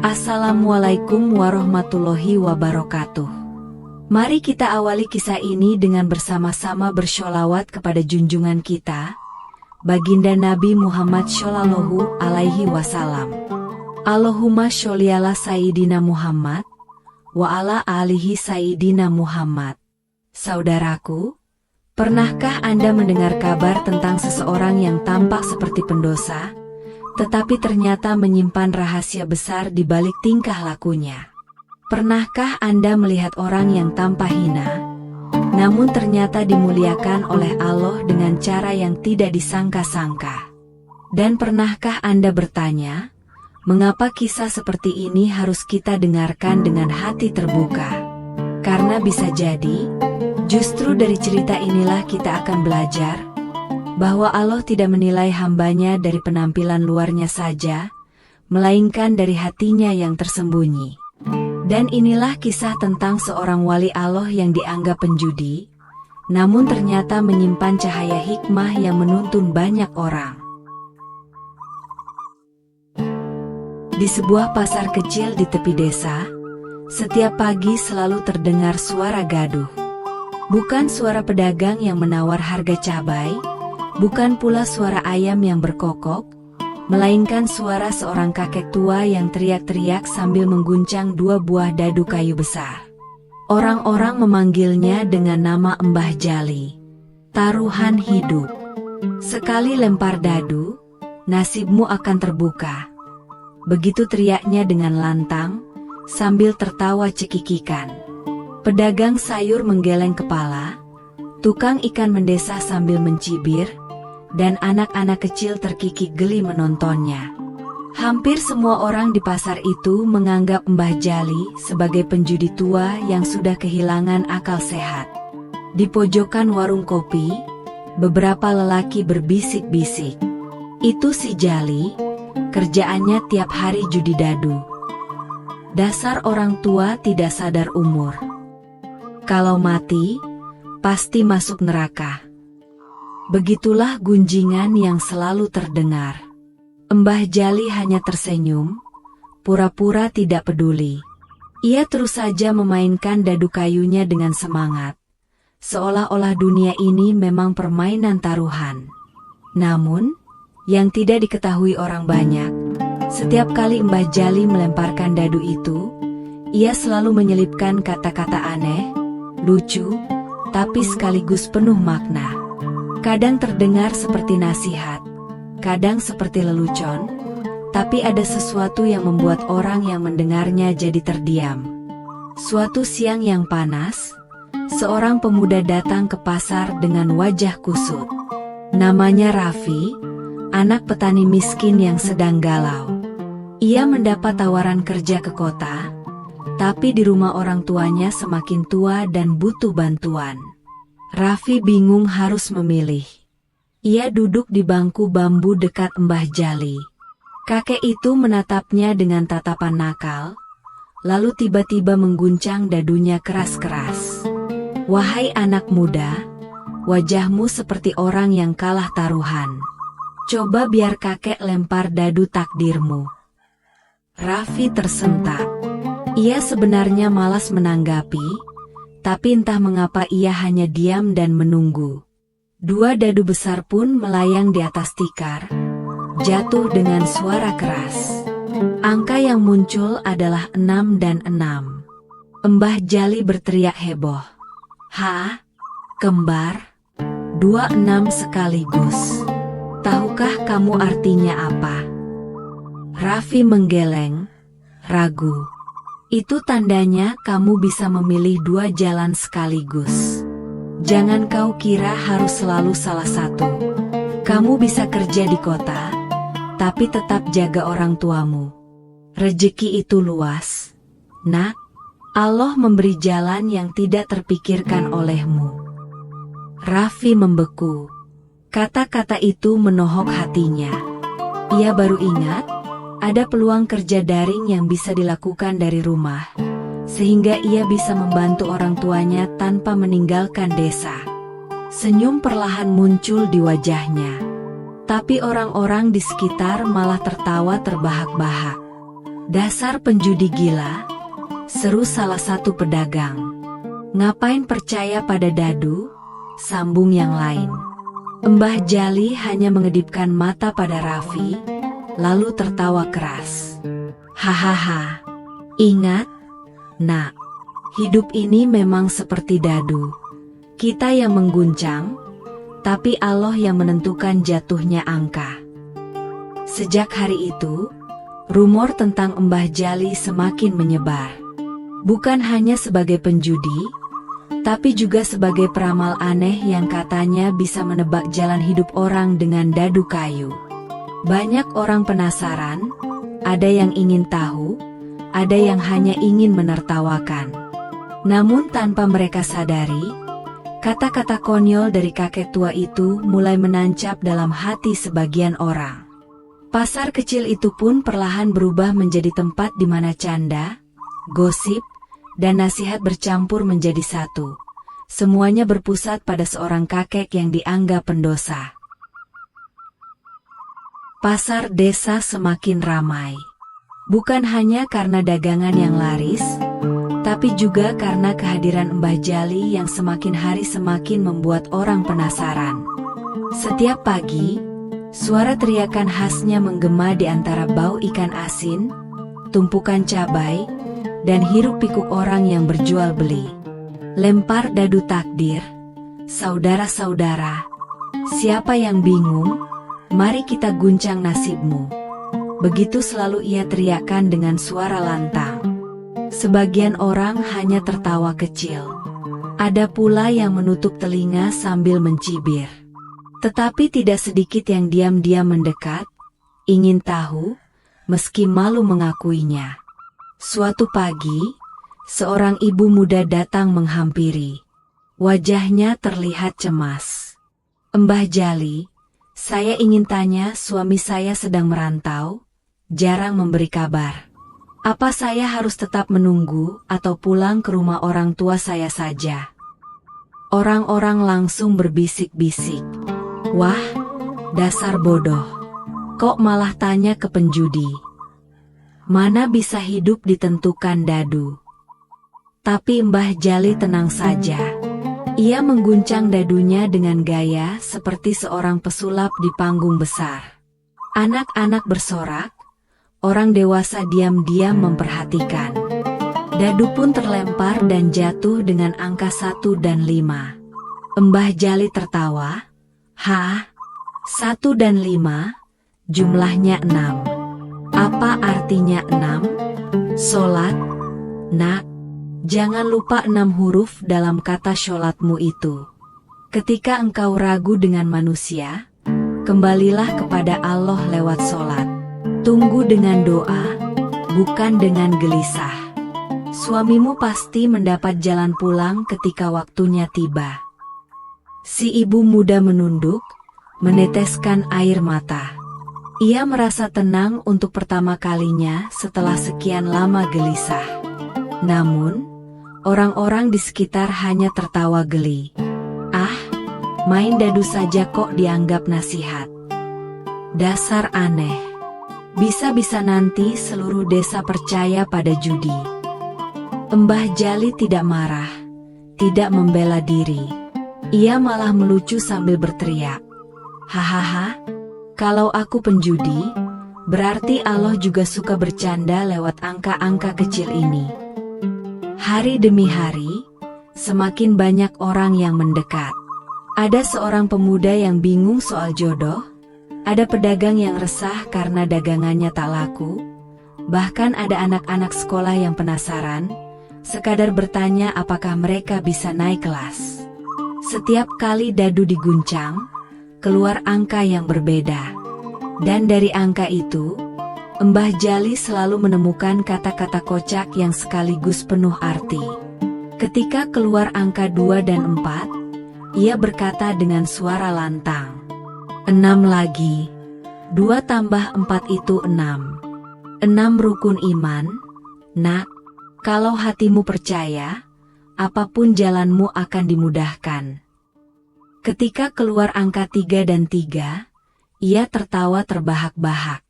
Assalamualaikum warahmatullahi wabarakatuh. Mari kita awali kisah ini dengan bersama-sama bersholawat kepada junjungan kita, Baginda Nabi Muhammad Shallallahu Alaihi Wasallam. Allahumma sholli ala Sayyidina Muhammad wa ala alihi Sayyidina Muhammad. Saudaraku, pernahkah Anda mendengar kabar tentang seseorang yang tampak seperti pendosa, tetapi ternyata menyimpan rahasia besar di balik tingkah lakunya? Pernahkah Anda melihat orang yang tampak hina, namun ternyata dimuliakan oleh Allah dengan cara yang tidak disangka-sangka? Dan pernahkah Anda bertanya, mengapa kisah seperti ini harus kita dengarkan dengan hati terbuka? Karena bisa jadi, justru dari cerita inilah kita akan belajar bahwa Allah tidak menilai hambanya dari penampilan luarnya saja, melainkan dari hatinya yang tersembunyi. Dan inilah kisah tentang seorang wali Allah yang dianggap penjudi, namun ternyata menyimpan cahaya hikmah yang menuntun banyak orang. Di sebuah pasar kecil di tepi desa, setiap pagi selalu terdengar suara gaduh. Bukan suara pedagang yang menawar harga cabai, bukan pula suara ayam yang berkokok, melainkan suara seorang kakek tua yang teriak-teriak sambil mengguncang dua buah dadu kayu besar. Orang-orang memanggilnya dengan nama Mbah Jali, taruhan hidup. Sekali lempar dadu, nasibmu akan terbuka. Begitu teriaknya dengan lantang, sambil tertawa cekikikan. Pedagang sayur menggeleng kepala, tukang ikan mendesah sambil mencibir, dan anak-anak kecil terkikik geli menontonnya. Hampir semua orang di pasar itu menganggap Mbah Jali sebagai penjudi tua yang sudah kehilangan akal sehat. Di pojokan warung kopi, beberapa lelaki berbisik-bisik. Itu si Jali, kerjaannya tiap hari judi dadu. Dasar orang tua tidak sadar umur. Kalau mati, pasti masuk neraka. Begitulah gunjingan yang selalu terdengar. Mbah Jali hanya tersenyum, pura-pura tidak peduli. Ia terus saja memainkan dadu kayunya dengan semangat, seolah-olah dunia ini memang permainan taruhan. Namun, yang tidak diketahui orang banyak, setiap kali Mbah Jali melemparkan dadu itu, ia selalu menyelipkan kata-kata aneh, lucu, tapi sekaligus penuh makna. Kadang terdengar seperti nasihat, kadang seperti lelucon, tapi ada sesuatu yang membuat orang yang mendengarnya jadi terdiam. Suatu siang yang panas, seorang pemuda datang ke pasar dengan wajah kusut. Namanya Raffi, anak petani miskin yang sedang galau. Ia mendapat tawaran kerja ke kota, tapi di rumah orang tuanya semakin tua dan butuh bantuan. Raffi bingung harus memilih. Ia duduk di bangku bambu dekat Mbah Jali. Kakek itu menatapnya dengan tatapan nakal, lalu tiba-tiba mengguncang dadunya keras-keras. "Wahai anak muda, wajahmu seperti orang yang kalah taruhan. Coba biar kakek lempar dadu takdirmu." Raffi tersentak. Ia sebenarnya malas menanggapi, tapi entah mengapa ia hanya diam dan menunggu. Dua dadu besar pun melayang di atas tikar, jatuh dengan suara keras. Angka yang muncul adalah 6 dan 6. Mbah Jali berteriak heboh. "Hah? Kembar? 26 sekaligus. Tahukah kamu artinya apa?" Raffi menggeleng, ragu. "Itu tandanya kamu bisa memilih dua jalan sekaligus. Jangan kau kira harus selalu salah satu. Kamu bisa kerja di kota, tapi tetap jaga orang tuamu. Rezeki itu luas, nak. Allah memberi jalan yang tidak terpikirkan olehmu." Raffi membeku. Kata-kata itu menohok hatinya. Ia baru ingat, ada peluang kerja daring yang bisa dilakukan dari rumah, sehingga ia bisa membantu orang tuanya tanpa meninggalkan desa. Senyum perlahan muncul di wajahnya. Tapi orang-orang di sekitar malah tertawa terbahak-bahak. Dasar penjudi gila, seru salah satu pedagang. Ngapain percaya pada dadu? Sambung yang lain. Mbah Jali hanya mengedipkan mata pada Raffi, lalu tertawa keras. Hahaha, ingat, nak, hidup ini memang seperti dadu. Kita yang mengguncang, tapi Allah yang menentukan jatuhnya angka. Sejak hari itu, rumor tentang Mbah Jali semakin menyebar. Bukan hanya sebagai penjudi, tapi juga sebagai peramal aneh yang katanya bisa menebak jalan hidup orang dengan dadu kayu. Banyak orang penasaran, ada yang ingin tahu, ada yang hanya ingin menertawakan. Namun tanpa mereka sadari, kata-kata konyol dari kakek tua itu mulai menancap dalam hati sebagian orang. Pasar kecil itu pun perlahan berubah menjadi tempat di mana canda, gosip, dan nasihat bercampur menjadi satu. Semuanya berpusat pada seorang kakek yang dianggap pendosa. Pasar desa semakin ramai. Bukan hanya karena dagangan yang laris, tapi juga karena kehadiran Mbah Jali yang semakin hari semakin membuat orang penasaran. Setiap pagi, suara teriakan khasnya menggema di antara bau ikan asin, tumpukan cabai, dan hiruk-pikuk orang yang berjual beli. Lempar dadu takdir, saudara-saudara. Siapa yang bingung? Mari kita guncang nasibmu. Begitu selalu ia teriakkan dengan suara lantang. Sebagian orang hanya tertawa kecil. Ada pula yang menutup telinga sambil mencibir. Tetapi tidak sedikit yang diam-diam mendekat, ingin tahu, meski malu mengakuinya. Suatu pagi, seorang ibu muda datang menghampiri. Wajahnya terlihat cemas. Mbah Jali, saya ingin tanya, suami saya sedang merantau, jarang memberi kabar. Apa saya harus tetap menunggu atau pulang ke rumah orang tua saya saja? Orang-orang langsung berbisik-bisik. Wah, dasar bodoh. Kok malah tanya ke penjudi? Mana bisa hidup ditentukan dadu. Tapi Mbah Jali tenang saja. Ia mengguncang dadunya dengan gaya seperti seorang pesulap di panggung besar. Anak-anak bersorak, orang dewasa diam-diam memperhatikan. Dadu pun terlempar dan jatuh dengan angka 1 dan 5. Mbah Jali tertawa. Hah? 1 dan 5? Jumlahnya 6. Apa artinya 6? Sholat? Nak, jangan lupa 6 huruf dalam kata sholatmu itu. Ketika engkau ragu dengan manusia, kembalilah kepada Allah lewat sholat. Tunggu dengan doa, bukan dengan gelisah. Suamimu pasti mendapat jalan pulang ketika waktunya tiba. Si ibu muda menunduk, meneteskan air mata. Ia merasa tenang untuk pertama kalinya setelah sekian lama gelisah. Namun, orang-orang di sekitar hanya tertawa geli. Ah, main dadu saja kok dianggap nasihat. Dasar aneh. Bisa-bisa nanti seluruh desa percaya pada judi. Mbah Jali tidak marah, tidak membela diri. Ia malah melucu sambil berteriak. Hahaha, kalau aku penjudi, berarti Allah juga suka bercanda lewat angka-angka kecil ini. Hari demi hari, semakin banyak orang yang mendekat. Ada seorang pemuda yang bingung soal jodoh, ada pedagang yang resah karena dagangannya tak laku, bahkan ada anak-anak sekolah yang penasaran, sekadar bertanya apakah mereka bisa naik kelas. Setiap kali dadu diguncang, keluar angka yang berbeda. Dan dari angka itu, Mbah Jali selalu menemukan kata-kata kocak yang sekaligus penuh arti. Ketika keluar angka 2 dan 4, ia berkata dengan suara lantang. 6 lagi. 2 tambah 4 itu 6. 6 rukun iman. Nak, kalau hatimu percaya, apapun jalanmu akan dimudahkan. Ketika keluar angka 3 dan 3, ia tertawa terbahak-bahak.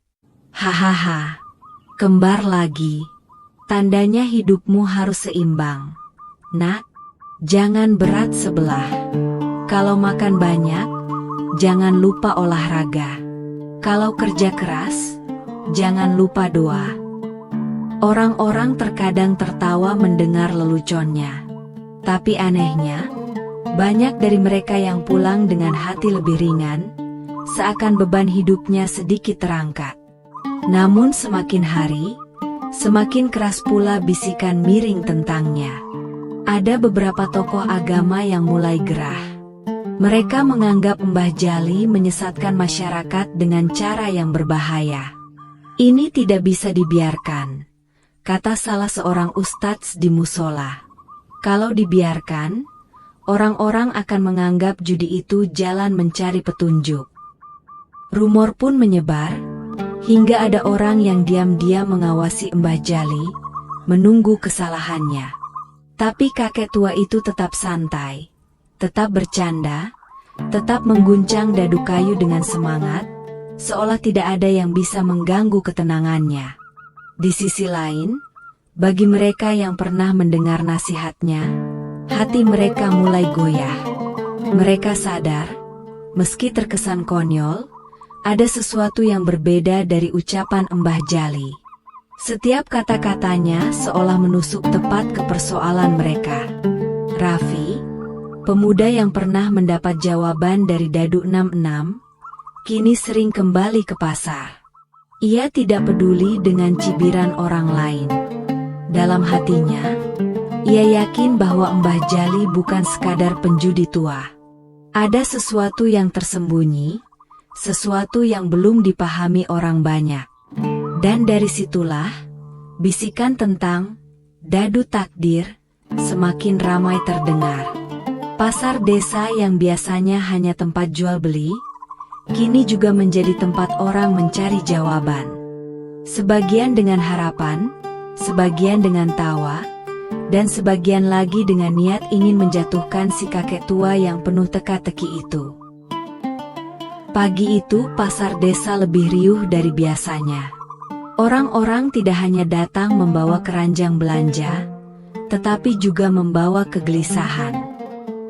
Hahaha, Kembar lagi. Tandanya hidupmu harus seimbang. Nak, jangan berat sebelah. Kalau makan banyak, jangan lupa olahraga. Kalau kerja keras, jangan lupa doa. Orang-orang terkadang tertawa mendengar leluconnya. Tapi anehnya, banyak dari mereka yang pulang dengan hati lebih ringan, seakan beban hidupnya sedikit terangkat. Namun semakin hari, semakin keras pula bisikan miring tentangnya. Ada beberapa tokoh agama yang mulai gerah. Mereka menganggap Mbah Jali menyesatkan masyarakat dengan cara yang berbahaya. Ini tidak bisa dibiarkan, kata salah seorang ustadz di musola. Kalau dibiarkan, orang-orang akan menganggap judi itu jalan mencari petunjuk. Rumor pun menyebar, hingga ada orang yang diam-diam mengawasi Mbah Jali, menunggu kesalahannya. Tapi kakek tua itu tetap santai, tetap bercanda, tetap mengguncang dadu kayu dengan semangat, seolah tidak ada yang bisa mengganggu ketenangannya. Di sisi lain, bagi mereka yang pernah mendengar nasihatnya, hati mereka mulai goyah. Mereka sadar, meski terkesan konyol, ada sesuatu yang berbeda dari ucapan Mbah Jali. Setiap kata-katanya seolah menusuk tepat ke persoalan mereka. Raffi, pemuda yang pernah mendapat jawaban dari Dadu 66, kini sering kembali ke pasar. Ia tidak peduli dengan cibiran orang lain. Dalam hatinya, ia yakin bahwa Mbah Jali bukan sekadar penjudi tua. Ada sesuatu yang tersembunyi, sesuatu yang belum dipahami orang banyak. Dan dari situlah, bisikan tentang dadu takdir semakin ramai terdengar. Pasar desa yang biasanya hanya tempat jual beli, kini juga menjadi tempat orang mencari jawaban. Sebagian dengan harapan, sebagian dengan tawa, dan sebagian lagi dengan niat ingin menjatuhkan si kakek tua yang penuh teka-teki itu. Pagi itu pasar desa lebih riuh dari biasanya. Orang-orang tidak hanya datang membawa keranjang belanja, tetapi juga membawa kegelisahan.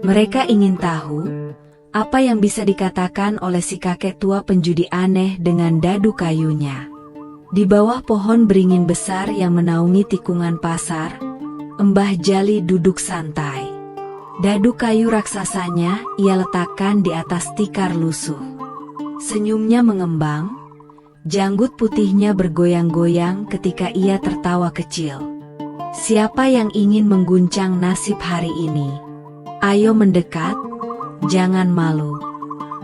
Mereka ingin tahu, apa yang bisa dikatakan oleh si kakek tua penjudi aneh dengan dadu kayunya. Di bawah pohon beringin besar yang menaungi tikungan pasar, Mbah Jali duduk santai. Dadu kayu raksasanya ia letakkan di atas tikar lusuh. Senyumnya mengembang, janggut putihnya bergoyang-goyang ketika ia tertawa kecil. Siapa yang ingin mengguncang nasib hari ini? Ayo mendekat, jangan malu.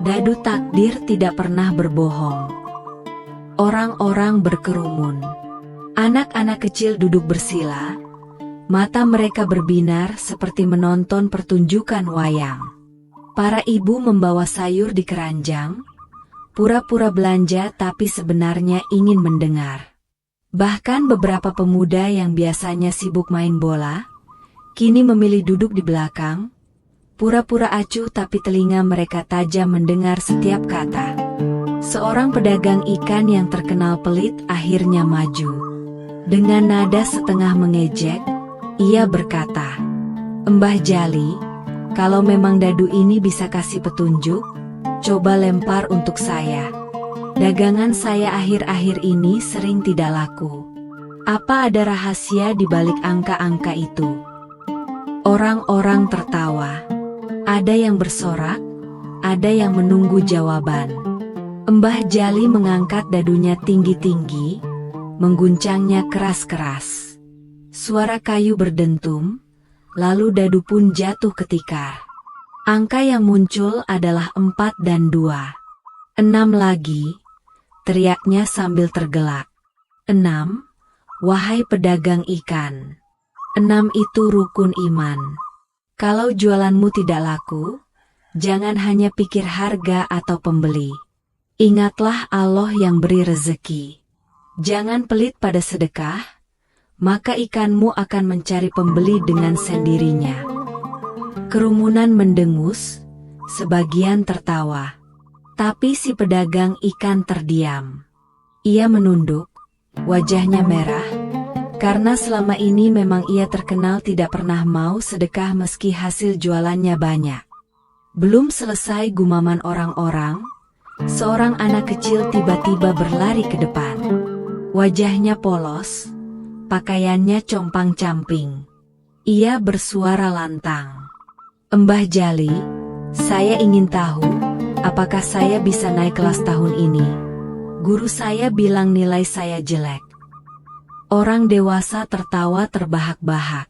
Dadu takdir tidak pernah berbohong. Orang-orang berkerumun. Anak-anak kecil duduk bersila, mata mereka berbinar seperti menonton pertunjukan wayang. Para ibu membawa sayur di keranjang, pura-pura belanja tapi sebenarnya ingin mendengar. Bahkan beberapa pemuda yang biasanya sibuk main bola, kini memilih duduk di belakang, pura-pura acuh tapi telinga mereka tajam mendengar setiap kata. Seorang pedagang ikan yang terkenal pelit akhirnya maju. Dengan nada setengah mengejek, ia berkata, "Mbah Jali, kalau memang dadu ini bisa kasih petunjuk, coba lempar untuk saya. Dagangan saya akhir-akhir ini sering tidak laku. Apa ada rahasia di balik angka-angka itu?" Orang-orang tertawa. Ada yang bersorak, ada yang menunggu jawaban. Mbah Jali mengangkat dadunya tinggi-tinggi, mengguncangnya keras-keras. Suara kayu berdentum, lalu dadu pun jatuh ke tikar. Angka yang muncul adalah 4 dan 2. 6 lagi, teriaknya sambil tergelak. 6, wahai pedagang ikan. 6 itu rukun iman. Kalau jualanmu tidak laku, jangan hanya pikir harga atau pembeli. Ingatlah Allah yang beri rezeki. Jangan pelit pada sedekah, maka ikanmu akan mencari pembeli dengan sendirinya. Kerumunan mendengus, sebagian tertawa. Tapi si pedagang ikan terdiam. Ia menunduk, Wajahnya merah, karena selama ini memang ia terkenal tidak pernah mau sedekah meski hasil jualannya banyak. Belum selesai gumaman orang-orang, seorang anak kecil tiba-tiba berlari ke depan. Wajahnya polos, pakaiannya compang-camping. Ia bersuara lantang. "Mbah Jali, saya ingin tahu, apakah saya bisa naik kelas tahun ini? Guru saya bilang nilai saya jelek." Orang dewasa tertawa terbahak-bahak.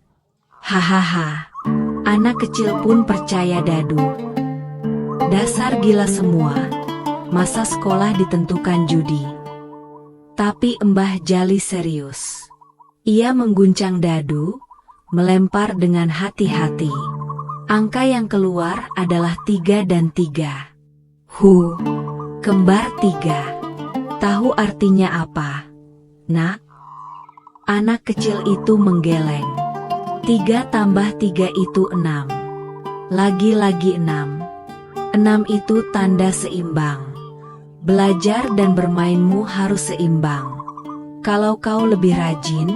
"Hahaha, anak kecil pun percaya Dadu. Dasar gila semua, masa sekolah ditentukan judi." Tapi Mbah Jali serius. Ia mengguncang Dadu, melempar dengan hati-hati. Angka yang keluar adalah 3 dan 3. Kembar 3. Tahu artinya apa, nak? Anak kecil itu menggeleng. 3 tambah 3 itu 6. Lagi-lagi 6. 6 itu tanda seimbang. Belajar dan bermainmu harus seimbang. Kalau kau lebih rajin,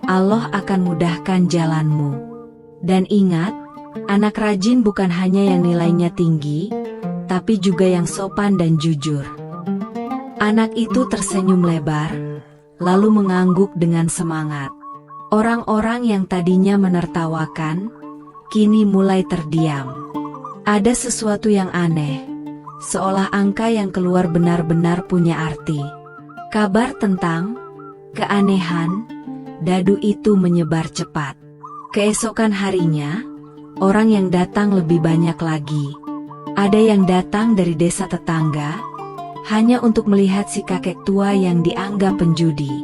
Allah akan mudahkan jalanmu. Dan ingat, anak rajin bukan hanya yang nilainya tinggi, tapi juga yang sopan dan jujur. Anak itu tersenyum lebar, lalu mengangguk dengan semangat. Orang-orang yang tadinya menertawakan, kini mulai terdiam. Ada sesuatu yang aneh, seolah angka yang keluar benar-benar punya arti. Kabar tentang keanehan Dadu itu menyebar cepat. Keesokan harinya, orang yang datang lebih banyak lagi. Ada yang datang dari desa tetangga, hanya untuk melihat si kakek tua yang dianggap penjudi.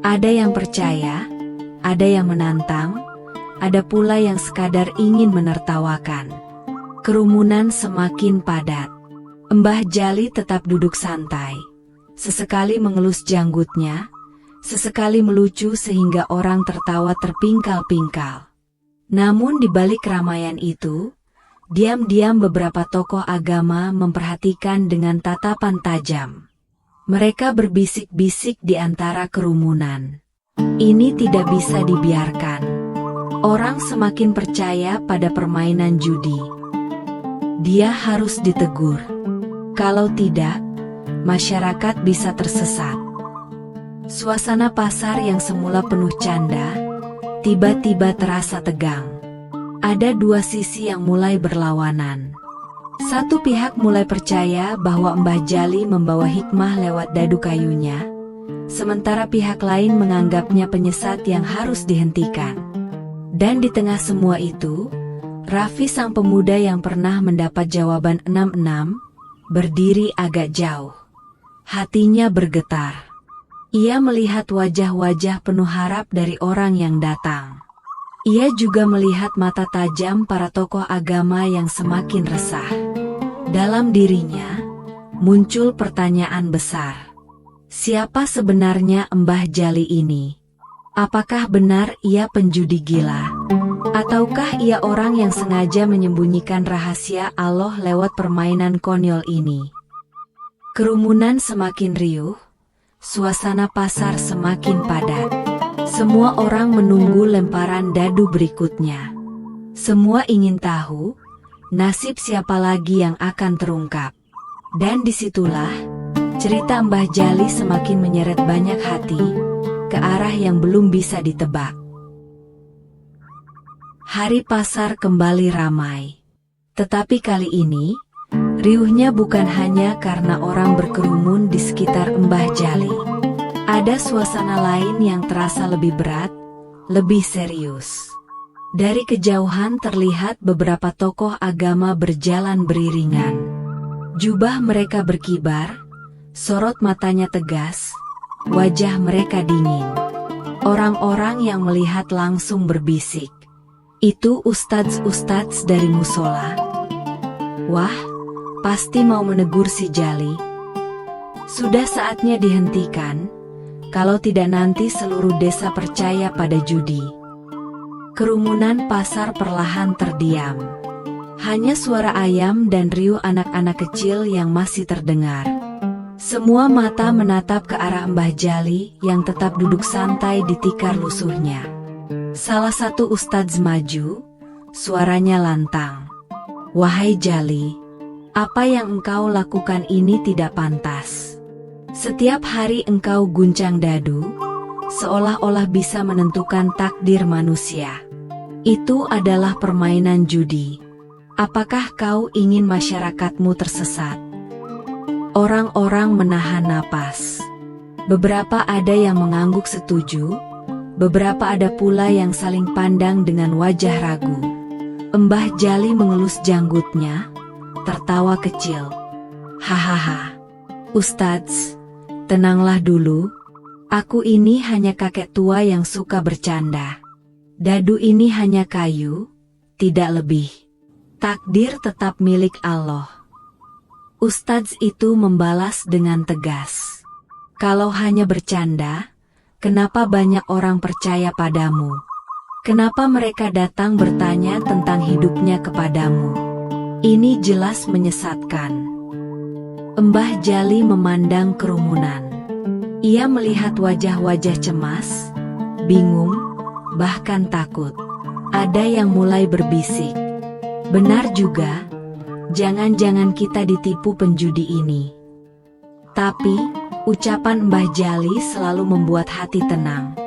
Ada yang percaya, ada yang menantang, ada pula yang sekadar ingin menertawakan. Kerumunan semakin padat. Mbah Jali tetap duduk santai. Sesekali mengelus janggutnya, sesekali melucu sehingga orang tertawa terpingkal-pingkal. Namun di balik keramaian itu, diam-diam beberapa tokoh agama memperhatikan dengan tatapan tajam. Mereka berbisik-bisik di antara kerumunan. Ini tidak bisa dibiarkan. Orang semakin percaya pada permainan judi. Dia harus ditegur. Kalau tidak, masyarakat bisa tersesat. Suasana pasar yang semula penuh canda, tiba-tiba terasa tegang. Ada dua sisi yang mulai berlawanan. Satu pihak mulai percaya bahwa Mbah Jali membawa hikmah lewat dadu kayunya, sementara pihak lain menganggapnya penyesat yang harus dihentikan. Dan di tengah semua itu, Raffi sang pemuda yang pernah mendapat jawaban 66, berdiri agak jauh. Hatinya bergetar. Ia melihat wajah-wajah penuh harap dari orang yang datang. Ia juga melihat mata tajam para tokoh agama yang semakin resah. Dalam dirinya, muncul pertanyaan besar. Siapa sebenarnya Mbah Jali ini? Apakah benar ia penjudi gila? Ataukah ia orang yang sengaja menyembunyikan rahasia Allah lewat permainan konyol ini? Kerumunan semakin riuh. Suasana pasar semakin padat. Semua orang menunggu lemparan dadu berikutnya. Semua ingin tahu, nasib siapa lagi yang akan terungkap. Dan disitulah, cerita Mbah Jali semakin menyeret banyak hati, ke arah yang belum bisa ditebak. Hari pasar kembali ramai. Tetapi kali ini, riuhnya bukan hanya karena orang berkerumun di sekitar Mbah Jali. Ada suasana lain yang terasa lebih berat, lebih serius. Dari kejauhan terlihat beberapa tokoh agama berjalan beriringan. Jubah mereka berkibar, sorot matanya tegas, wajah mereka dingin. Orang-orang yang melihat langsung berbisik, "Itu ustadz-ustadz dari musola. Wah, pasti mau menegur si Jali. Sudah saatnya dihentikan, kalau tidak nanti seluruh desa percaya pada judi." Kerumunan pasar perlahan terdiam. Hanya suara ayam dan riuh anak-anak kecil yang masih terdengar. Semua mata menatap ke arah Mbah Jali yang tetap duduk santai di tikar lusuhnya. Salah satu ustadz maju, suaranya lantang. "Wahai Jali, apa yang engkau lakukan ini tidak pantas. Setiap hari engkau guncang dadu, seolah-olah bisa menentukan takdir manusia. Itu adalah permainan judi. Apakah kau ingin masyarakatmu tersesat?" Orang-orang menahan napas. Beberapa ada yang mengangguk setuju, beberapa ada pula yang saling pandang dengan wajah ragu. Mbah Jali mengelus janggutnya, tertawa kecil. "Hahaha, Ustadz, tenanglah dulu. Aku ini hanya kakek tua yang suka bercanda. Dadu ini hanya kayu, tidak lebih. Takdir tetap milik Allah." Ustadz itu membalas dengan tegas. "Kalau hanya bercanda, kenapa banyak orang percaya padamu? Kenapa mereka datang bertanya tentang hidupnya kepadamu? Ini jelas menyesatkan." Mbah Jali memandang kerumunan. Ia melihat wajah-wajah cemas, bingung, bahkan takut. Ada yang mulai berbisik, "Benar juga. Jangan-jangan kita ditipu penjudi ini." Tapi, ucapan Mbah Jali selalu membuat hati tenang.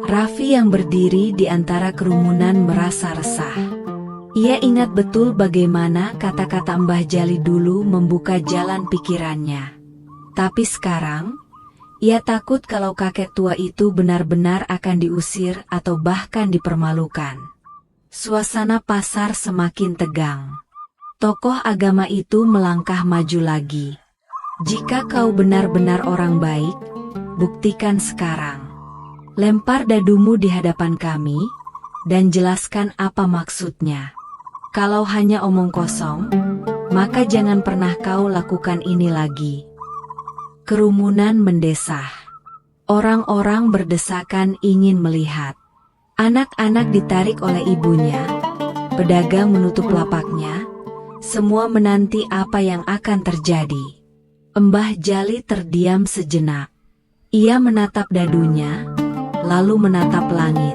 Raffi yang berdiri di antara kerumunan merasa resah. Ia ingat betul bagaimana kata-kata Mbah Jali dulu membuka jalan pikirannya. Tapi sekarang, ia takut kalau kakek tua itu benar-benar akan diusir atau bahkan dipermalukan. Suasana pasar semakin tegang. Tokoh agama itu melangkah maju lagi. "Jika kau benar-benar orang baik, buktikan sekarang. Lempar dadumu di hadapan kami, dan jelaskan apa maksudnya. Kalau hanya omong kosong, maka jangan pernah kau lakukan ini lagi." Kerumunan mendesah. Orang-orang berdesakan ingin melihat. Anak-anak ditarik oleh ibunya. Pedagang menutup lapaknya. Semua menanti apa yang akan terjadi. Mbah Jali terdiam sejenak. Ia menatap dadunya, lalu menatap langit.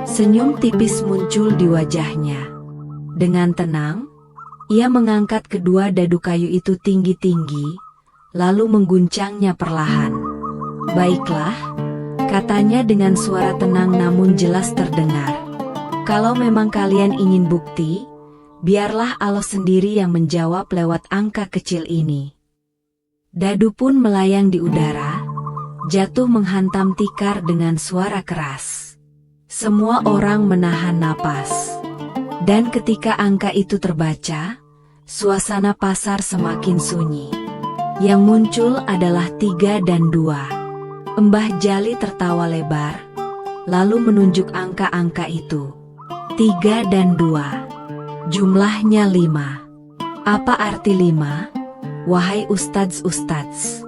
Senyum tipis muncul di wajahnya. Dengan tenang, ia mengangkat kedua dadu kayu itu tinggi-tinggi, lalu mengguncangnya perlahan. "Baiklah," katanya dengan suara tenang namun jelas terdengar. "Kalau memang kalian ingin bukti, biarlah Allah sendiri yang menjawab lewat angka kecil ini." Dadu pun melayang di udara, jatuh menghantam tikar dengan suara keras. Semua orang menahan napas. Dan ketika angka itu terbaca, suasana pasar semakin sunyi. Yang muncul adalah 3 dan 2. Mbah Jali tertawa lebar, lalu menunjuk angka-angka itu. 3 dan 2. Jumlahnya 5. "Apa arti 5? Wahai ustadz-ustadz?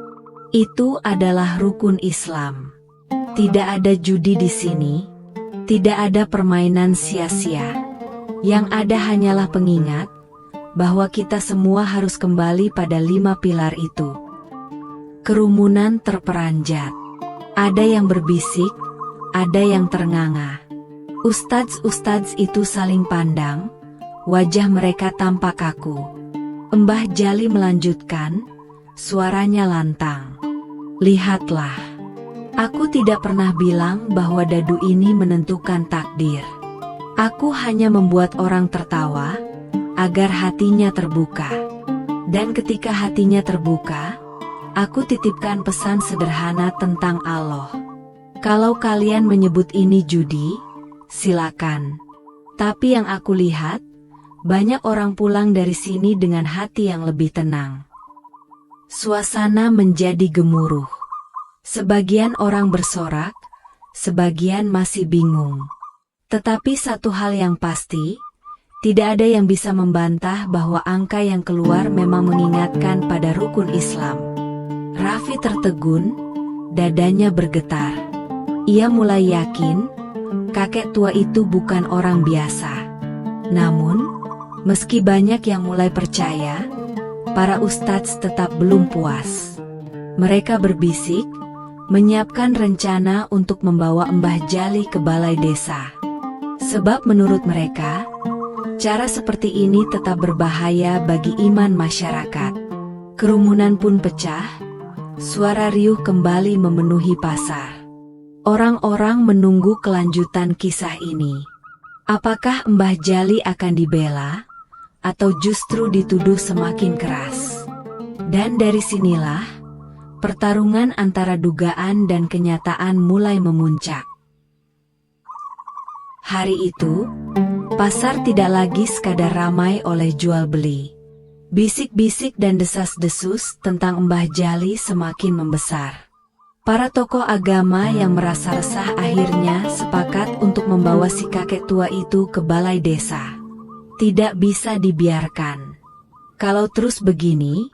Itu adalah rukun Islam. Tidak ada judi di sini. Tidak ada permainan sia-sia. Yang ada hanyalah pengingat bahwa kita semua harus kembali pada 5 pilar itu." Kerumunan terperanjat. Ada yang berbisik, ada yang ternganga. Ustadz-ustadz itu saling pandang. Wajah mereka tampak kaku. Mbah Jali melanjutkan, suaranya lantang. "Lihatlah, aku tidak pernah bilang bahwa dadu ini menentukan takdir. Aku hanya membuat orang tertawa, agar hatinya terbuka. Dan ketika hatinya terbuka, aku titipkan pesan sederhana tentang Allah. Kalau kalian menyebut ini judi, silakan. Tapi yang aku lihat, banyak orang pulang dari sini dengan hati yang lebih tenang." Suasana menjadi gemuruh. Sebagian orang bersorak, sebagian masih bingung. Tetapi satu hal yang pasti, tidak ada yang bisa membantah bahwa angka yang keluar memang mengingatkan pada rukun Islam. Raffi tertegun, dadanya bergetar. Ia mulai yakin, kakek tua itu bukan orang biasa. Namun, meski banyak yang mulai percaya, para ustadz tetap belum puas. Mereka berbisik, menyiapkan rencana untuk membawa Mbah Jali ke balai desa. Sebab menurut mereka, cara seperti ini tetap berbahaya bagi iman masyarakat. Kerumunan pun pecah, suara riuh kembali memenuhi pasar. Orang-orang menunggu kelanjutan kisah ini. Apakah Mbah Jali akan dibela, atau justru dituduh semakin keras? Dan dari sinilah, pertarungan antara dugaan dan kenyataan mulai memuncak. Hari itu, pasar tidak lagi sekadar ramai oleh jual beli. Bisik-bisik dan desas-desus tentang Mbah Jali semakin membesar. Para tokoh agama yang merasa resah akhirnya sepakat untuk membawa si kakek tua itu ke balai desa. Tidak bisa dibiarkan. Kalau terus begini,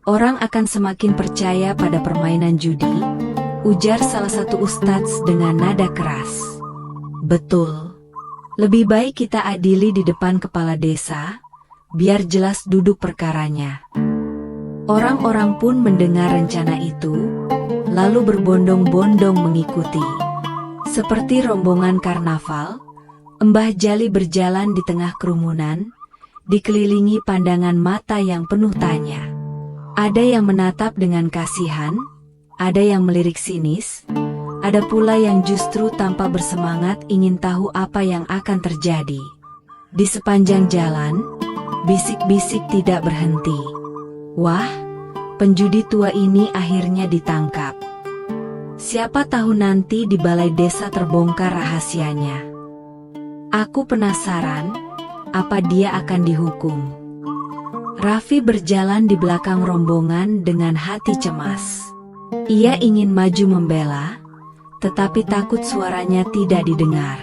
orang akan semakin percaya pada permainan judi, ujar salah satu ustadz dengan nada keras. Betul. Lebih baik kita adili di depan kepala desa, biar jelas duduk perkaranya. Orang-orang pun mendengar rencana itu, lalu berbondong-bondong mengikuti. Seperti rombongan karnaval, Mbah Jali berjalan di tengah kerumunan, dikelilingi pandangan mata yang penuh tanya. Ada yang menatap dengan kasihan, ada yang melirik sinis, ada pula yang justru tanpa bersemangat ingin tahu apa yang akan terjadi. Di sepanjang jalan, bisik-bisik tidak berhenti. Wah, penjudi tua ini akhirnya ditangkap. Siapa tahu nanti di balai desa terbongkar rahasianya. Aku penasaran, apa dia akan dihukum? Raffi berjalan di belakang rombongan dengan hati cemas. Ia ingin maju membela, tetapi takut suaranya tidak didengar.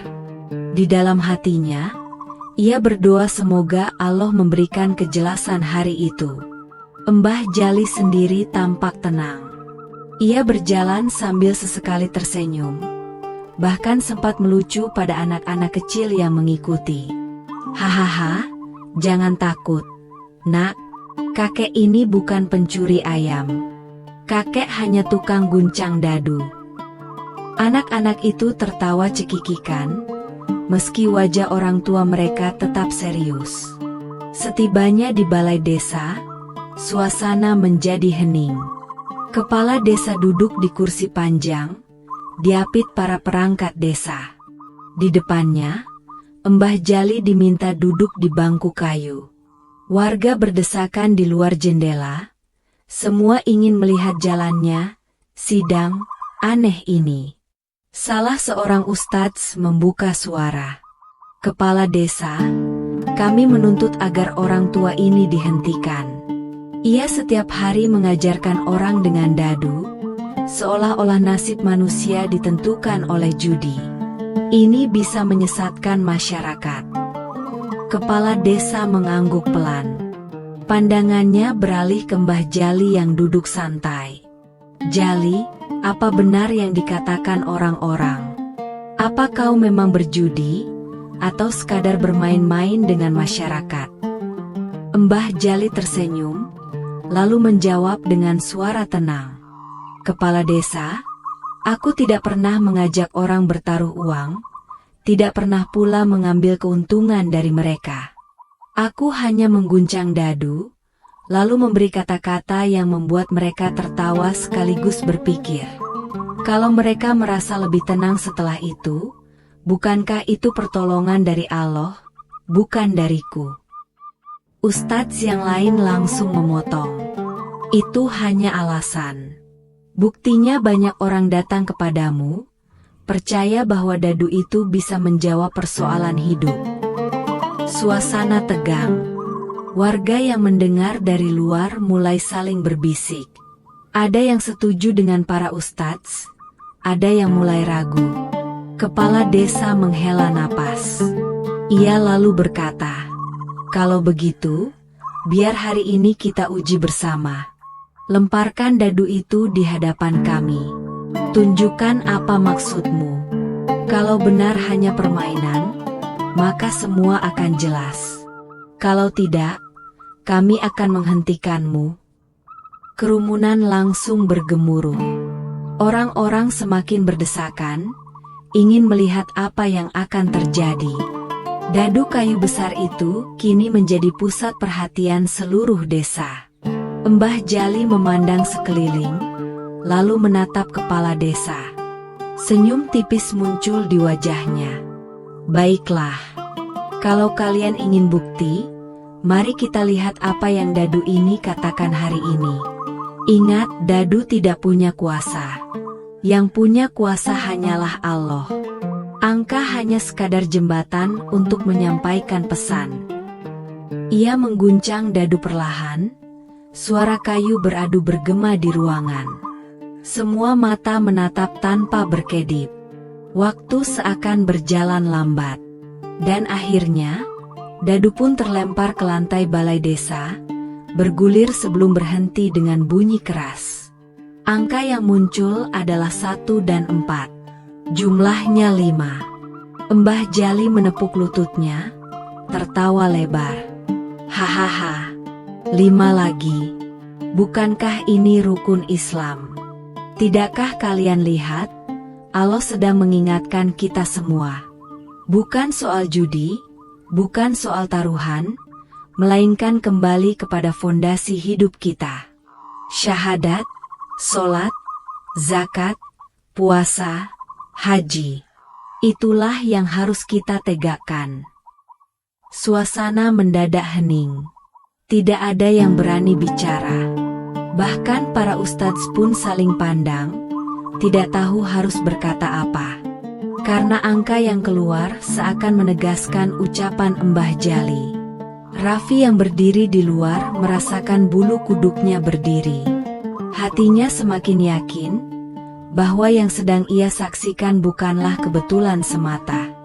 Di dalam hatinya, ia berdoa semoga Allah memberikan kejelasan hari itu. Mbah Jali sendiri tampak tenang. Ia berjalan sambil sesekali tersenyum, bahkan sempat melucu pada anak-anak kecil yang mengikuti. Hahaha, jangan takut, nak, kakek ini bukan pencuri ayam. Kakek hanya tukang guncang dadu. Anak-anak itu tertawa cekikikan, meski wajah orang tua mereka tetap serius. Setibanya di balai desa, suasana menjadi hening. Kepala desa duduk di kursi panjang, diapit para perangkat desa. Di depannya, Mbah Jali diminta duduk di bangku kayu. Warga berdesakan di luar jendela, semua ingin melihat jalannya sidang aneh ini. Salah seorang ustadz membuka suara. Kepala desa, kami menuntut agar orang tua ini dihentikan. Ia setiap hari mengajarkan orang dengan dadu, seolah-olah nasib manusia ditentukan oleh judi. Ini bisa menyesatkan masyarakat. Kepala desa mengangguk pelan. Pandangannya beralih ke Mbah Jali yang duduk santai. Jali, apa benar yang dikatakan orang-orang? Apa kau memang berjudi, atau sekadar bermain-main dengan masyarakat? Mbah Jali tersenyum, lalu menjawab dengan suara tenang. Kepala desa, aku tidak pernah mengajak orang bertaruh uang, tidak pernah pula mengambil keuntungan dari mereka. Aku hanya mengguncang dadu, lalu memberi kata-kata yang membuat mereka tertawa sekaligus berpikir. Kalau mereka merasa lebih tenang setelah itu, bukankah itu pertolongan dari Allah, bukan dariku? Ustadz yang lain langsung memotong. Itu hanya alasan. Buktinya banyak orang datang kepadamu, percaya bahwa dadu itu bisa menjawab persoalan hidup. Suasana tegang. Warga yang mendengar dari luar mulai saling berbisik. Ada yang setuju dengan para ustadz, ada yang mulai ragu. Kepala desa menghela napas. Ia lalu berkata, kalau begitu, biar hari ini kita uji bersama. Lemparkan dadu itu di hadapan kami. Tunjukkan apa maksudmu. Kalau benar hanya permainan, maka semua akan jelas. Kalau tidak, kami akan menghentikanmu. Kerumunan langsung bergemuruh. Orang-orang semakin berdesakan, ingin melihat apa yang akan terjadi. Dadu kayu besar itu kini menjadi pusat perhatian seluruh desa. Mbah Jali memandang sekeliling, lalu menatap kepala desa. Senyum tipis muncul di wajahnya. Baiklah, kalau kalian ingin bukti, mari kita lihat apa yang Dadu ini katakan hari ini. Ingat, Dadu tidak punya kuasa. Yang punya kuasa hanyalah Allah. Angka hanya sekadar jembatan untuk menyampaikan pesan. Ia mengguncang Dadu perlahan, suara kayu beradu bergema di ruangan. Semua mata menatap tanpa berkedip. Waktu seakan berjalan lambat. Dan akhirnya, Dadu pun terlempar ke lantai balai desa, bergulir sebelum berhenti dengan bunyi keras. Angka yang muncul adalah 1 dan 4. Jumlahnya 5. Mbah Jali menepuk lututnya, tertawa lebar. Hahaha, 5 lagi. Bukankah ini rukun Islam? Tidakkah kalian lihat? Allah sedang mengingatkan kita semua. Bukan soal judi, bukan soal taruhan, melainkan kembali kepada fondasi hidup kita. Syahadat, sholat, zakat, puasa, haji. Itulah yang harus kita tegakkan. Suasana mendadak hening. Tidak ada yang berani bicara. Bahkan para ustadz pun saling pandang, tidak tahu harus berkata apa. Karena angka yang keluar seakan menegaskan ucapan Mbah Jali. Raffi yang berdiri di luar merasakan bulu kuduknya berdiri. Hatinya semakin yakin bahwa yang sedang ia saksikan bukanlah kebetulan semata.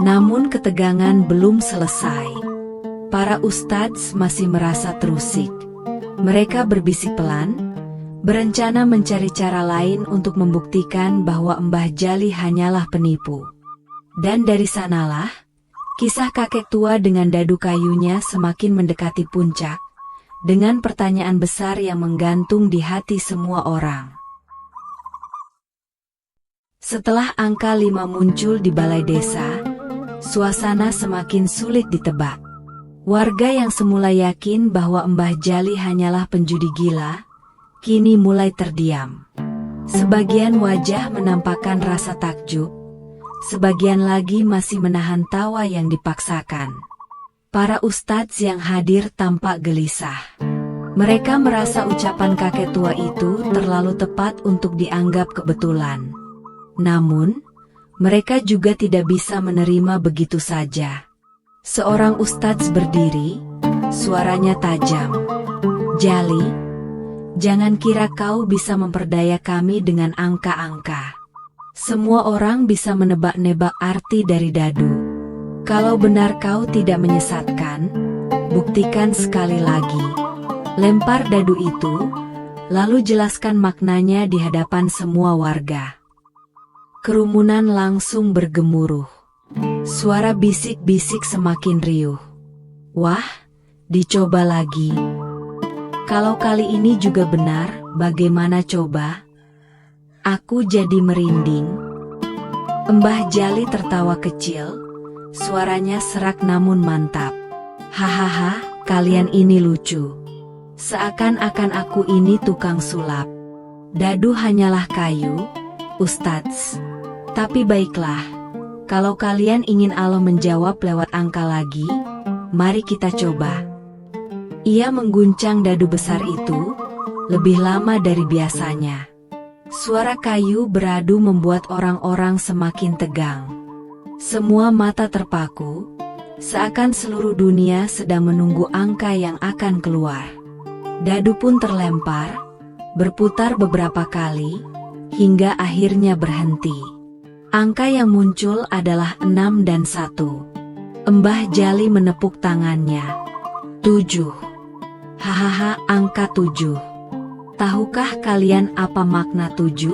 Namun ketegangan belum selesai. Para ustadz masih merasa terusik. Mereka berbisik pelan, berencana mencari cara lain untuk membuktikan bahwa Mbah Jali hanyalah penipu. Dan dari sanalah, kisah kakek tua dengan dadu kayunya semakin mendekati puncak, dengan pertanyaan besar yang menggantung di hati semua orang. Setelah angka 5 muncul di balai desa, suasana semakin sulit ditebak. Warga yang semula yakin bahwa Mbah Jali hanyalah penjudi gila, kini mulai terdiam. Sebagian wajah menampakkan rasa takjub, sebagian lagi masih menahan tawa yang dipaksakan. Para ustadz yang hadir tampak gelisah. Mereka merasa ucapan kakek tua itu terlalu tepat untuk dianggap kebetulan. Namun, mereka juga tidak bisa menerima begitu saja. Seorang ustadz berdiri, suaranya tajam. Jali, jangan kira kau bisa memperdaya kami dengan angka-angka. Semua orang bisa menebak-nebak arti dari dadu. Kalau benar kau tidak menyesatkan, buktikan sekali lagi. Lempar dadu itu, lalu jelaskan maknanya di hadapan semua warga. Kerumunan langsung bergemuruh. Suara bisik-bisik semakin riuh. Wah, dicoba lagi. Kalau kali ini juga benar, bagaimana coba? Aku jadi merinding. Mbah Jali tertawa kecil, suaranya serak namun mantap. Hahaha, kalian ini lucu. Seakan-akan aku ini tukang sulap. Dadu hanyalah kayu, ustadz. Tapi baiklah, kalau kalian ingin Allah menjawab lewat angka lagi, mari kita coba. Ia mengguncang dadu besar itu, lebih lama dari biasanya. Suara kayu beradu membuat orang-orang semakin tegang. Semua mata terpaku, seakan seluruh dunia sedang menunggu angka yang akan keluar. Dadu pun terlempar, berputar beberapa kali, hingga akhirnya berhenti. Angka yang muncul adalah 6 dan 1. Mbah Jali menepuk tangannya. 7. Hahaha, angka 7. Tahukah kalian apa makna 7?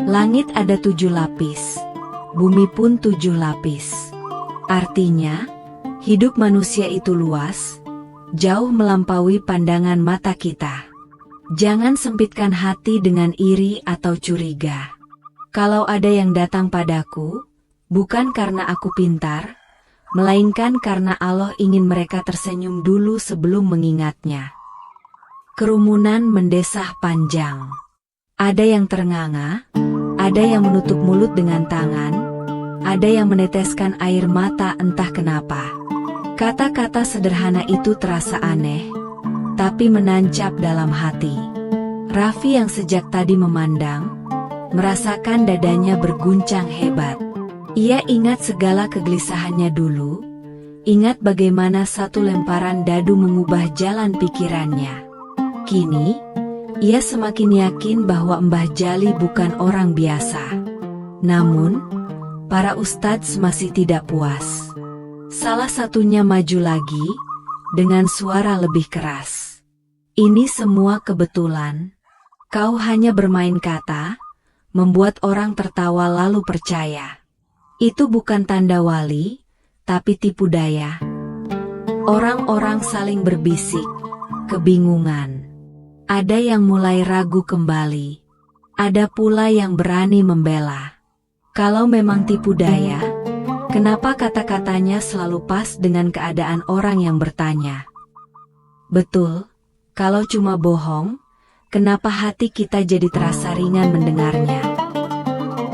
Langit ada 7 lapis. Bumi pun 7 lapis. Artinya, hidup manusia itu luas, jauh melampaui pandangan mata kita. Jangan sempitkan hati dengan iri atau curiga. Kalau ada yang datang padaku, bukan karena aku pintar, melainkan karena Allah ingin mereka tersenyum dulu sebelum mengingatnya. Kerumunan mendesah panjang. Ada yang ternganga, ada yang menutup mulut dengan tangan, ada yang meneteskan air mata entah kenapa. Kata-kata sederhana itu terasa aneh, tapi menancap dalam hati. Raffi yang sejak tadi memandang, merasakan dadanya berguncang hebat. Ia ingat segala kegelisahannya dulu, ingat bagaimana satu lemparan dadu mengubah jalan pikirannya. Kini, ia semakin yakin bahwa Mbah Jali bukan orang biasa. Namun, para ustadz masih tidak puas. Salah satunya maju lagi, dengan suara lebih keras. Ini semua kebetulan. Kau hanya bermain kata, membuat orang tertawa lalu percaya. Itu bukan tanda wali, tapi tipu daya. Orang-orang saling berbisik, kebingungan. Ada yang mulai ragu kembali. Ada pula yang berani membela. Kalau memang tipu daya, kenapa kata-katanya selalu pas dengan keadaan orang yang bertanya? Betul, kalau cuma bohong, kenapa hati kita jadi terasa ringan mendengarnya?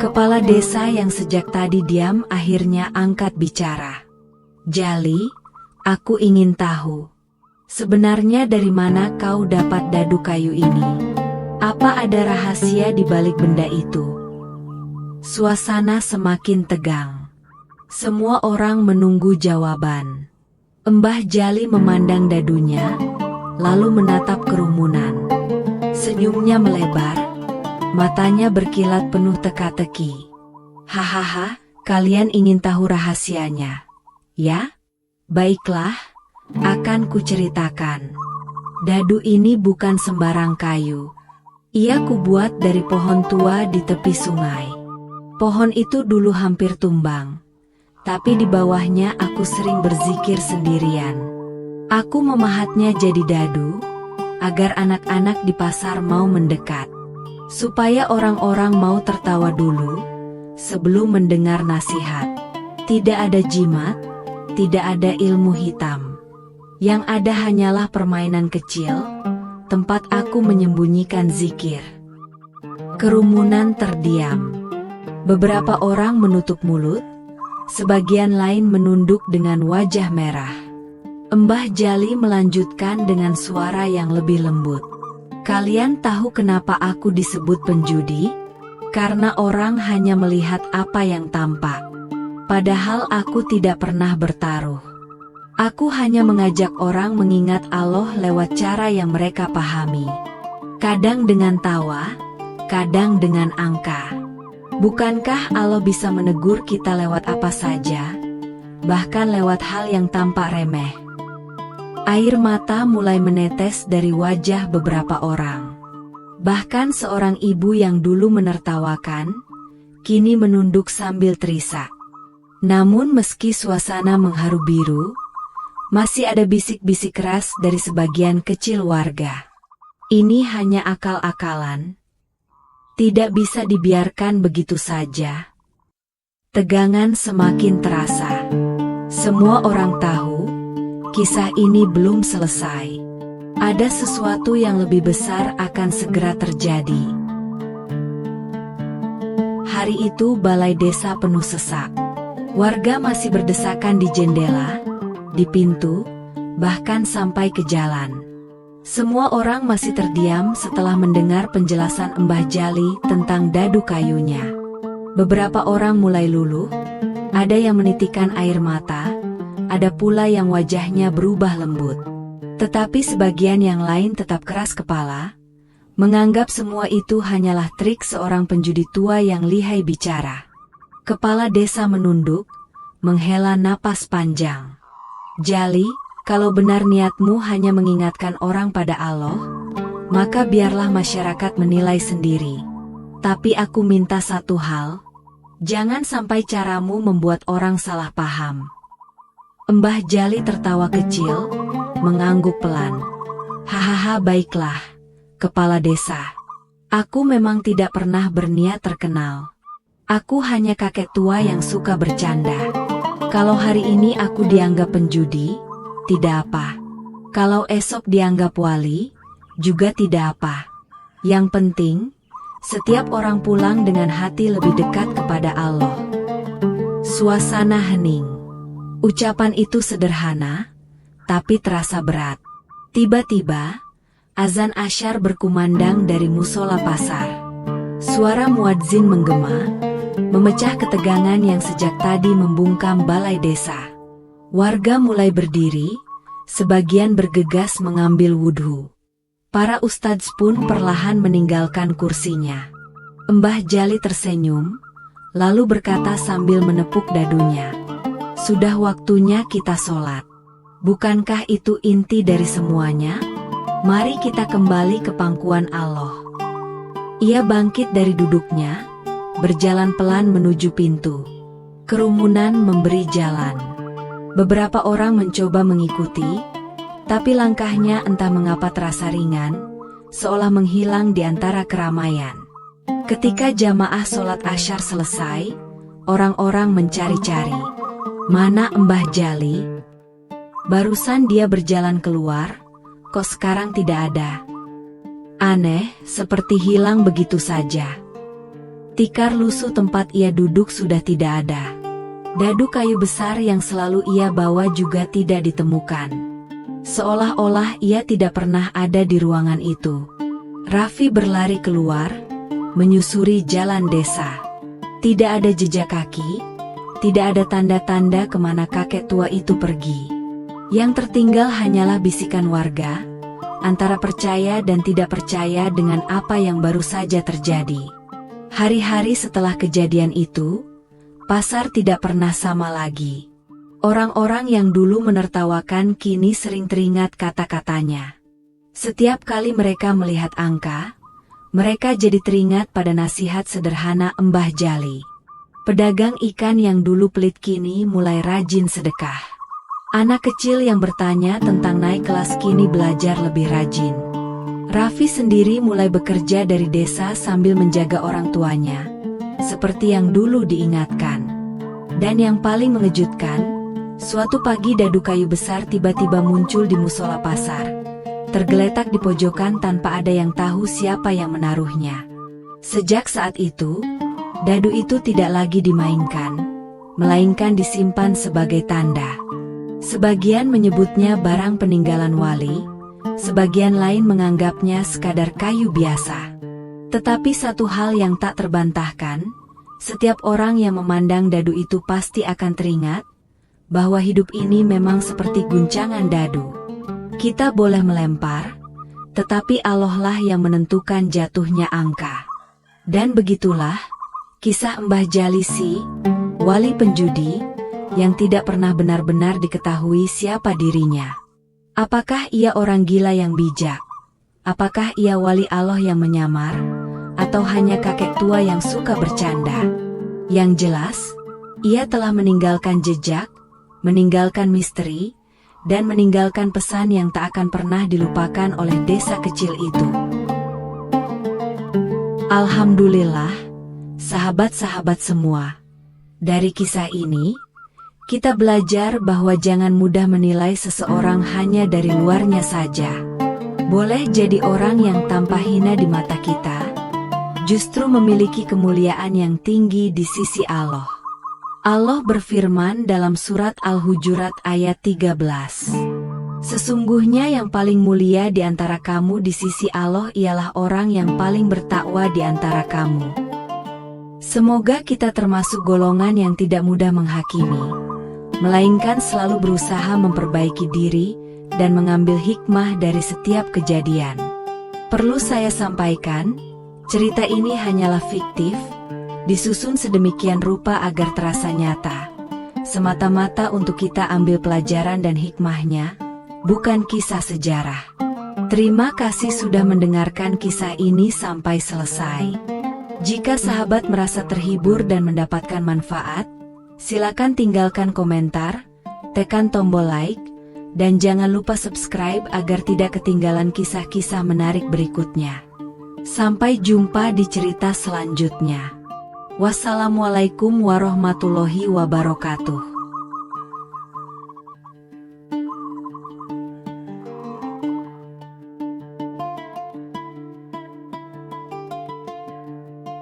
Kepala desa yang sejak tadi diam akhirnya angkat bicara. Jali, aku ingin tahu. Sebenarnya dari mana kau dapat dadu kayu ini? Apa ada rahasia di balik benda itu? Suasana semakin tegang. Semua orang menunggu jawaban. Mbah Jali memandang dadunya, lalu menatap kerumunan. Senyumnya melebar, matanya berkilat penuh teka-teki. Hahaha, kalian ingin tahu rahasianya? Ya? Baiklah, akan kuceritakan. Dadu ini bukan sembarang kayu. Ia kubuat dari pohon tua di tepi sungai. Pohon itu dulu hampir tumbang, tapi di bawahnya aku sering berzikir sendirian. Aku memahatnya jadi dadu, agar anak-anak di pasar mau mendekat. Supaya orang-orang mau tertawa dulu, sebelum mendengar nasihat. Tidak ada jimat, tidak ada ilmu hitam. Yang ada hanyalah permainan kecil, tempat aku menyembunyikan zikir. Kerumunan terdiam. Beberapa orang menutup mulut, sebagian lain menunduk dengan wajah merah. Mbah Jali melanjutkan dengan suara yang lebih lembut. Kalian tahu kenapa aku disebut penjudi? Karena orang hanya melihat apa yang tampak. Padahal aku tidak pernah bertaruh. Aku hanya mengajak orang mengingat Allah lewat cara yang mereka pahami. Kadang dengan tawa, kadang dengan angka. Bukankah Allah bisa menegur kita lewat apa saja? Bahkan lewat hal yang tampak remeh. Air mata mulai menetes dari wajah beberapa orang. Bahkan seorang ibu yang dulu menertawakan, kini menunduk sambil terisak. Namun meski suasana mengharu biru, masih ada bisik-bisik keras dari sebagian kecil warga. Ini hanya akal-akalan. Tidak bisa dibiarkan begitu saja. Tegangan semakin terasa. Semua orang tahu, kisah ini belum selesai. Ada sesuatu yang lebih besar akan segera terjadi. Hari itu balai desa penuh sesak. Warga masih berdesakan di jendela, di pintu, bahkan sampai ke jalan. Semua orang masih terdiam setelah mendengar penjelasan Mbah Jali tentang dadu kayunya. Beberapa orang mulai luluh, ada yang menitikkan air mata, ada pula yang wajahnya berubah lembut. Tetapi sebagian yang lain tetap keras kepala, menganggap semua itu hanyalah trik seorang penjudi tua yang lihai bicara. Kepala desa menunduk, menghela napas panjang. Jali, kalau benar niatmu hanya mengingatkan orang pada Allah, maka biarlah masyarakat menilai sendiri. Tapi aku minta satu hal, jangan sampai caramu membuat orang salah paham. Mbah Jali tertawa kecil, mengangguk pelan. Hahaha, baiklah, kepala desa. Aku memang tidak pernah berniat terkenal. Aku hanya kakek tua yang suka bercanda. Kalau hari ini aku dianggap penjudi, tidak apa. Kalau esok dianggap wali, juga tidak apa. Yang penting, setiap orang pulang dengan hati lebih dekat kepada Allah. Suasana hening. Ucapan itu sederhana, tapi terasa berat. Tiba-tiba, azan asyar berkumandang dari musola pasar. Suara muadzin menggema, memecah ketegangan yang sejak tadi membungkam balai desa. Warga mulai berdiri, sebagian bergegas mengambil wudhu. Para ustadz pun perlahan meninggalkan kursinya. Mbah Jali tersenyum, lalu berkata sambil menepuk dadunya, "Sudah waktunya kita sholat. Bukankah itu inti dari semuanya? Mari kita kembali ke pangkuan Allah." Ia bangkit dari duduknya, berjalan pelan menuju pintu. Kerumunan memberi jalan. Beberapa orang mencoba mengikuti, tapi langkahnya entah mengapa terasa ringan, seolah menghilang di antara keramaian. Ketika jamaah sholat asyar selesai, orang-orang mencari-cari. Mana Mbah Jali? Barusan dia berjalan keluar, kok sekarang tidak ada? Aneh, seperti hilang begitu saja. Tikar lusuh tempat ia duduk sudah tidak ada. Dadu kayu besar yang selalu ia bawa juga tidak ditemukan. Seolah-olah ia tidak pernah ada di ruangan itu. Raffi berlari keluar, menyusuri jalan desa. Tidak ada jejak kaki, tidak ada tanda-tanda kemana kakek tua itu pergi. Yang tertinggal hanyalah bisikan warga, antara percaya dan tidak percaya dengan apa yang baru saja terjadi. Hari-hari setelah kejadian itu, pasar tidak pernah sama lagi. Orang-orang yang dulu menertawakan kini sering teringat kata-katanya. Setiap kali mereka melihat angka, mereka jadi teringat pada nasihat sederhana Mbah Jali. Pedagang ikan yang dulu pelit kini mulai rajin sedekah. Anak kecil yang bertanya tentang naik kelas kini belajar lebih rajin. Raffi sendiri mulai bekerja dari desa sambil menjaga orang tuanya, seperti yang dulu diingatkan. Dan yang paling mengejutkan, suatu pagi dadu kayu besar tiba-tiba muncul di musola pasar, tergeletak di pojokan tanpa ada yang tahu siapa yang menaruhnya. Sejak saat itu, dadu itu tidak lagi dimainkan, melainkan disimpan sebagai tanda. Sebagian menyebutnya barang peninggalan wali, sebagian lain menganggapnya sekadar kayu biasa. Tetapi satu hal yang tak terbantahkan, setiap orang yang memandang dadu itu pasti akan teringat, bahwa hidup ini memang seperti guncangan dadu. Kita boleh melempar, tetapi Allah lah yang menentukan jatuhnya angka. Dan begitulah, kisah Mbah Jali si, wali penjudi, yang tidak pernah benar-benar diketahui siapa dirinya. Apakah ia orang gila yang bijak? Apakah ia wali Allah yang menyamar? Atau hanya kakek tua yang suka bercanda? Yang jelas, ia telah meninggalkan jejak, meninggalkan misteri, dan meninggalkan pesan yang tak akan pernah dilupakan oleh desa kecil itu. Alhamdulillah, sahabat-sahabat semua. Dari kisah ini, kita belajar bahwa jangan mudah menilai seseorang hanya dari luarnya saja. Boleh jadi orang yang tanpa hina di mata kita, justru memiliki kemuliaan yang tinggi di sisi Allah. Allah berfirman dalam surat Al-Hujurat ayat 13. Sesungguhnya yang paling mulia di antara kamu di sisi Allah ialah orang yang paling bertakwa di antara kamu. Semoga kita termasuk golongan yang tidak mudah menghakimi, melainkan selalu berusaha memperbaiki diri dan mengambil hikmah dari setiap kejadian. Perlu saya sampaikan, cerita ini hanyalah fiktif, disusun sedemikian rupa agar terasa nyata, semata-mata untuk kita ambil pelajaran dan hikmahnya, bukan kisah sejarah. Terima kasih sudah mendengarkan kisah ini sampai selesai. Jika sahabat merasa terhibur dan mendapatkan manfaat, silakan tinggalkan komentar, tekan tombol like, Dan jangan lupa subscribe agar tidak ketinggalan kisah-kisah menarik berikutnya. Sampai jumpa di cerita selanjutnya. Wassalamualaikum warahmatullahi wabarakatuh.